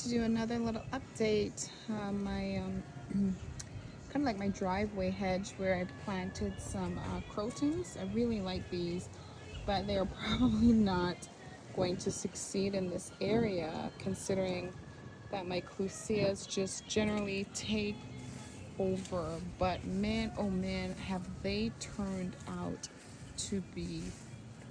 To do another little update. My kind of like my driveway hedge where I planted some crotons. I really like these, but they are probably not going to succeed in this area considering that my clusias just generally take over. But man, oh man, have they turned out to be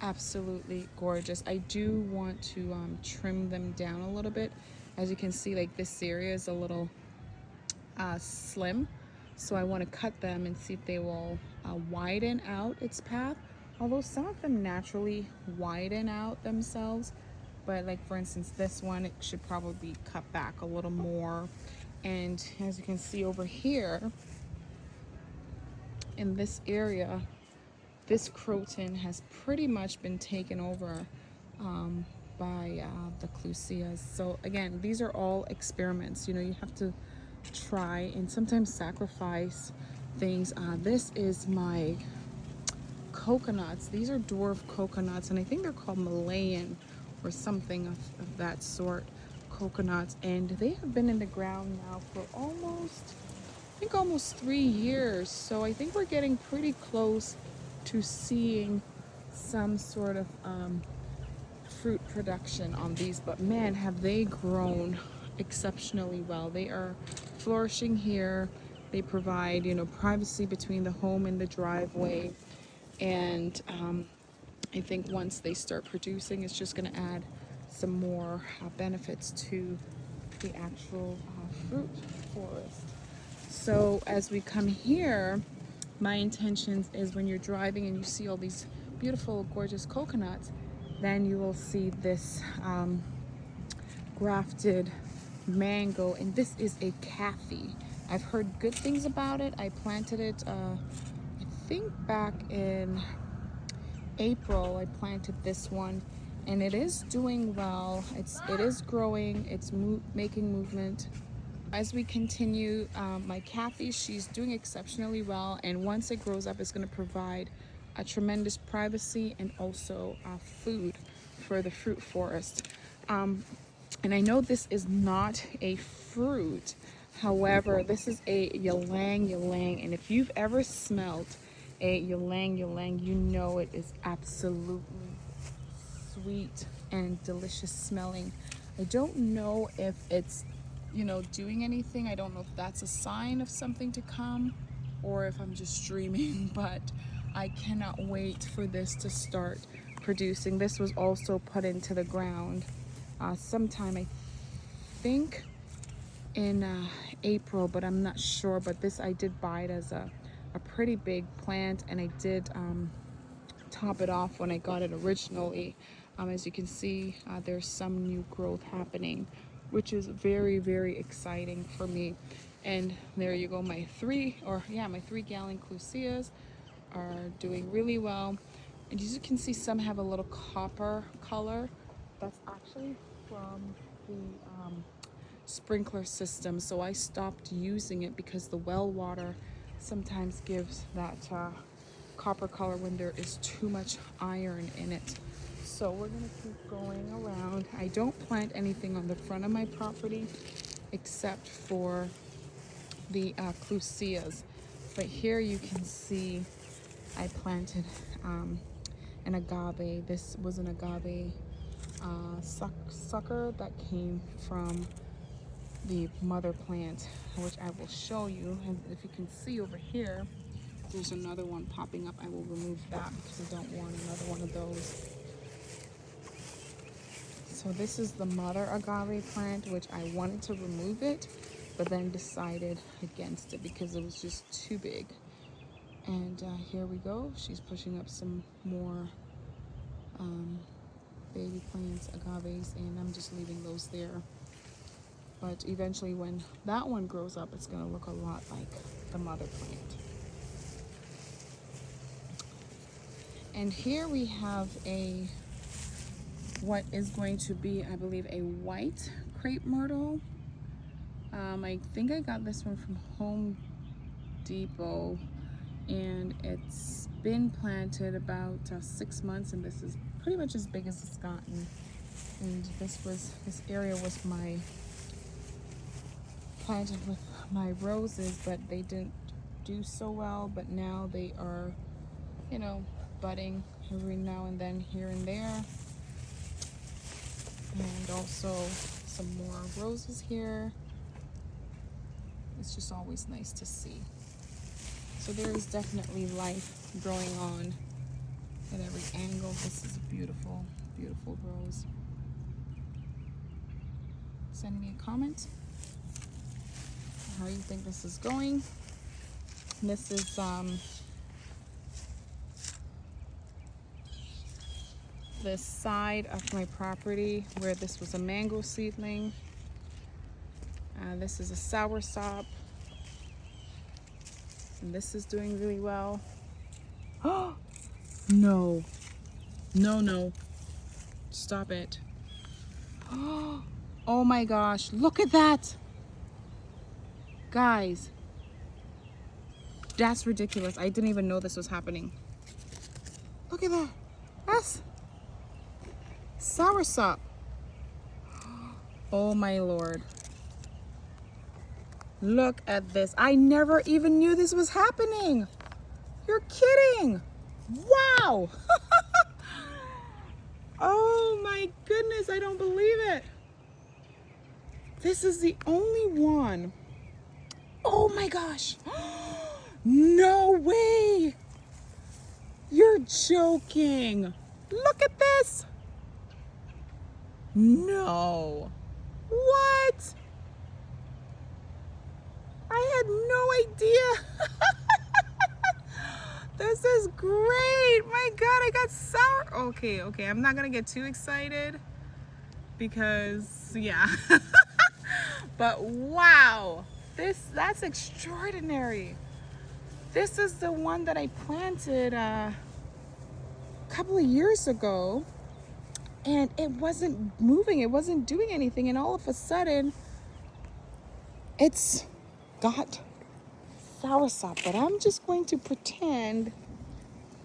absolutely gorgeous. I do want to trim them down a little bit. As you can see, like this area is a little slim, so I want to cut them and see if they will widen out its path, although some of them naturally widen out themselves. But like for instance this one, it should probably be cut back a little more. And as you can see over here in this area, this croton has pretty much been taken over by the clusias. So again, these are all experiments. You know, you have to try and sometimes sacrifice things. This is my coconuts. These are dwarf coconuts, and I think they're called Malayan or something of that sort. Coconuts, and they have been in the ground now for almost 3 years. So I think we're getting pretty close to seeing some sort of fruit production on these. But man, have they grown exceptionally well. They are flourishing here. They provide, you know, privacy between the home and the driveway. And I think once they start producing, it's just going to add some more benefits to the actual fruit forest. So as we come here, my intention is when you're driving and you see all these beautiful, gorgeous coconuts, then you will see this grafted mango, and this is a Kathy. I've heard good things about it. I planted it, I think back in April. I planted this one, and it is doing well. It is growing. It's making movement. As we continue, my Kathy, she's doing exceptionally well, and once it grows up, it's going to provide a tremendous privacy and also food for the fruit forest. And I know this is not a fruit, however, this is a Ylang Ylang, and if you've ever smelled a Ylang Ylang, you know it is absolutely sweet and delicious smelling. I don't know if it's, you know, doing anything. I don't know if that's a sign of something to come or if I'm just dreaming, but I cannot wait for this to start producing. This was also put into the ground sometime, I think in April, but I'm not sure. But this, I did buy it as a pretty big plant, and I did top it off when I got it originally. As you can see, there's some new growth happening, which is very, very exciting for me. And there you go, my 3-gallon clusias are doing really well. And as you can see, some have a little copper color. That's actually from the sprinkler system. So I stopped using it because the well water sometimes gives that copper color when there is too much iron in it. So we're gonna keep going around. I don't plant anything on the front of my property except for the clusias. But here you can see I planted an agave. This was an agave sucker that came from the mother plant, which I will show you. And if you can see over here, there's another one popping up. I will remove that because I don't want another one of those. So this is the mother agave plant, which I wanted to remove it, but then decided against it because it was just too big. And here we go. She's pushing up some more baby plants, agaves, and I'm just leaving those there. But eventually when that one grows up, it's going to look a lot like the mother plant. And here we have what is going to be, I believe, a white crepe myrtle. I think I got this one from Home Depot, and it's been planted about 6 months, and this is pretty much as big as it's gotten. And this area was my planted with my roses, but they didn't do so well. But now they are, you know, budding every now and then here and there. And also some more roses here. It's just always nice to see. So there is definitely life growing on at every angle. This is a beautiful, beautiful rose. Send me a comment how you think this is going. This is the side of my property where this was a mango seedling. This is a soursop, and this is doing really well. Oh no, no, stop it. Oh my gosh, look at that, guys. That's ridiculous. I didn't even know this was happening. Look at that. That's soursop. Oh my lord. Look at this. I never even knew this was happening. You're kidding. Wow. Oh my goodness, I don't believe it. This is the only one. Oh my gosh. No way. You're joking. Look at this. No. What? I had no idea. This is great. My God, I got sour. Okay, I'm not gonna get too excited because, yeah. But wow, that's extraordinary. This is the one that I planted a couple of years ago, and it wasn't moving. It wasn't doing anything, and all of a sudden, it's got soursop. But I'm just going to pretend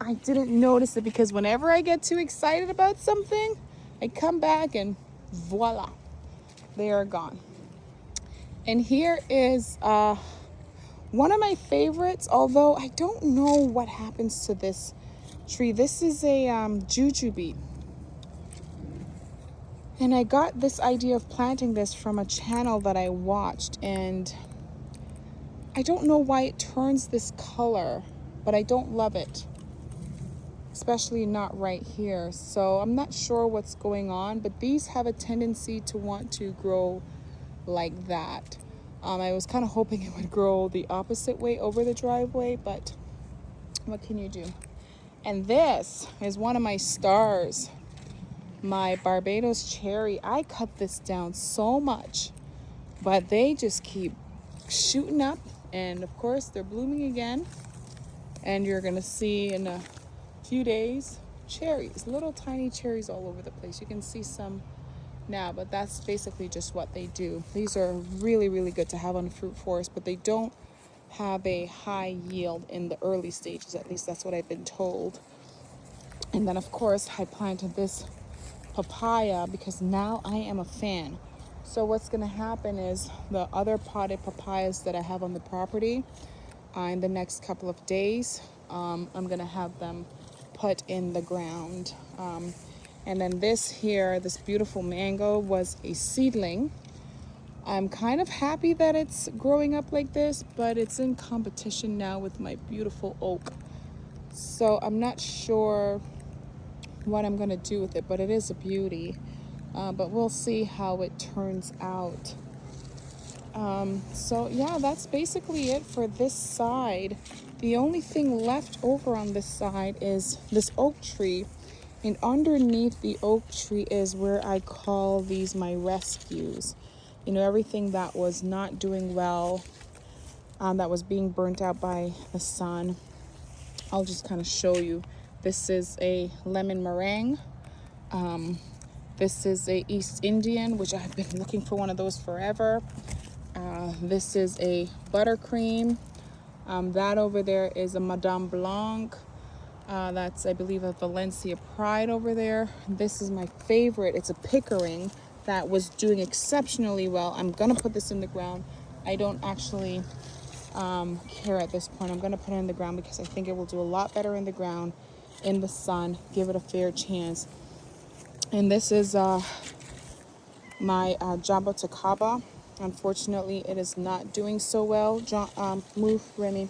I didn't notice it, because whenever I get too excited about something, I come back and voila, they are gone. And here is one of my favorites, although I don't know what happens to this tree. This is a Jujube. And I got this idea of planting this from a channel that I watched, and I don't know why it turns this color, but I don't love it, especially not right here. So I'm not sure what's going on, but these have a tendency to want to grow like that. I was kind of hoping it would grow the opposite way over the driveway, but what can you do? And this is one of my stars, my Barbados cherry. I cut this down so much, but they just keep shooting up, and of course they're blooming again. And you're gonna see in a few days cherries, little tiny cherries all over the place. You can see some now, but that's basically just what they do. These are really, really good to have on a fruit forest, but they don't have a high yield in the early stages. At least that's what I've been told. And then of course I planted this papaya because now I am a fan. So what's going to happen is the other potted papayas that I have on the property, in the next couple of days, I'm going to have them put in the ground. And then this here, this beautiful mango, was a seedling. I'm kind of happy that it's growing up like this, but it's in competition now with my beautiful oak. So I'm not sure what I'm gonna do with it, but it is a beauty. But we'll see how it turns out. So yeah, that's basically it for this side. The only thing left over on this side is this oak tree. And underneath the oak tree is where I call these my rescues. You know, everything that was not doing well, that was being burnt out by the sun. I'll just kind of show you. This is a lemon meringue. This is a East Indian, which I've been looking for one of those forever. This is a buttercream. That over there is a Madame Blanc. That's, I believe, a Valencia Pride over there. This is my favorite. It's a Pickering that was doing exceptionally well. I'm gonna put this in the ground. I don't actually care at this point. I'm going to put it in the ground because I think it will do a lot better in the ground, in the sun, give it a fair chance. And this is my Jaboticaba. Unfortunately, it is not doing so well. Move, Remy.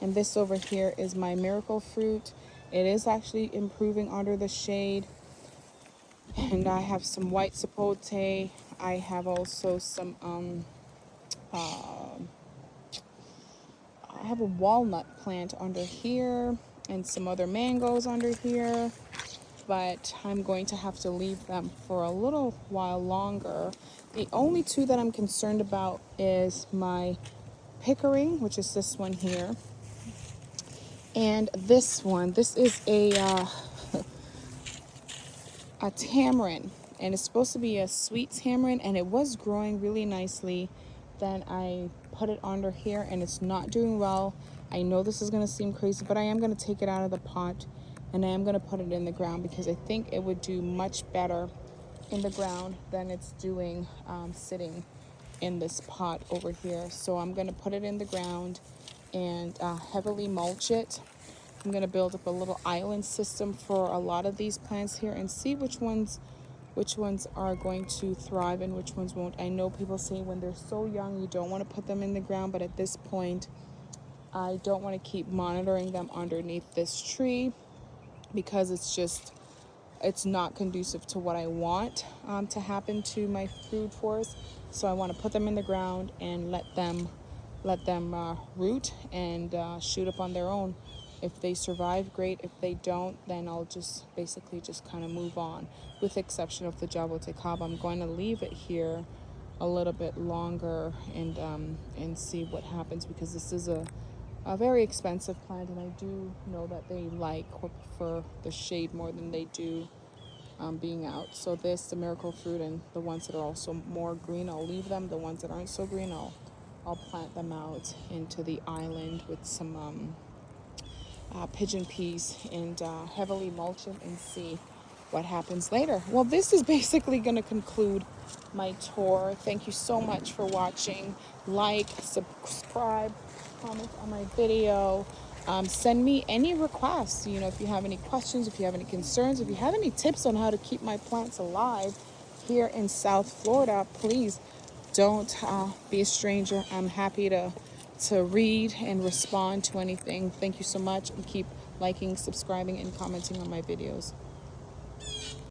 And this over here is my miracle fruit. It is actually improving under the shade. And I have some white sapote. I have also some I have a walnut plant under here and some other mangoes under here, but I'm going to have to leave them for a little while longer. The only two that I'm concerned about is my pickering, which is this one here, and this one. This is a tamarind, and it's supposed to be a sweet tamarind, and it was growing really nicely. Then I put it under here and it's not doing well. I know this is going to seem crazy, but I am going to take it out of the pot and I am going to put it in the ground because I think it would do much better in the ground than it's doing sitting in this pot over here. So I'm going to put it in the ground and heavily mulch it. I'm going to build up a little island system for a lot of these plants here and see which ones are going to thrive and which ones won't. I know people say when they're so young you don't want to put them in the ground, but at this point I don't want to keep monitoring them underneath this tree because it's not conducive to what I want to happen to my food forest. So I want to put them in the ground and let them root and shoot up on their own. If they survive, great. If they don't, then I'll just basically just kind of move on. With the exception of the Jaboticaba, I'm going to leave it here a little bit longer and see what happens because this is a very expensive plant, and I do know that they like or prefer the shade more than they do being out. So this, the miracle fruit, and the ones that are also more green, I'll leave them. The ones that aren't so green, I'll plant them out into the island with some pigeon peas and heavily mulch it and see what happens later. Well, this is basically going to conclude my tour. Thank you so much for watching. Like, subscribe, comment on my video. Send me any requests. You know, if you have any questions, if you have any concerns, if you have any tips on how to keep my plants alive here in South Florida, please don't be a stranger. I'm happy to read and respond to anything. Thank you so much, and keep liking, subscribing, and commenting on my videos.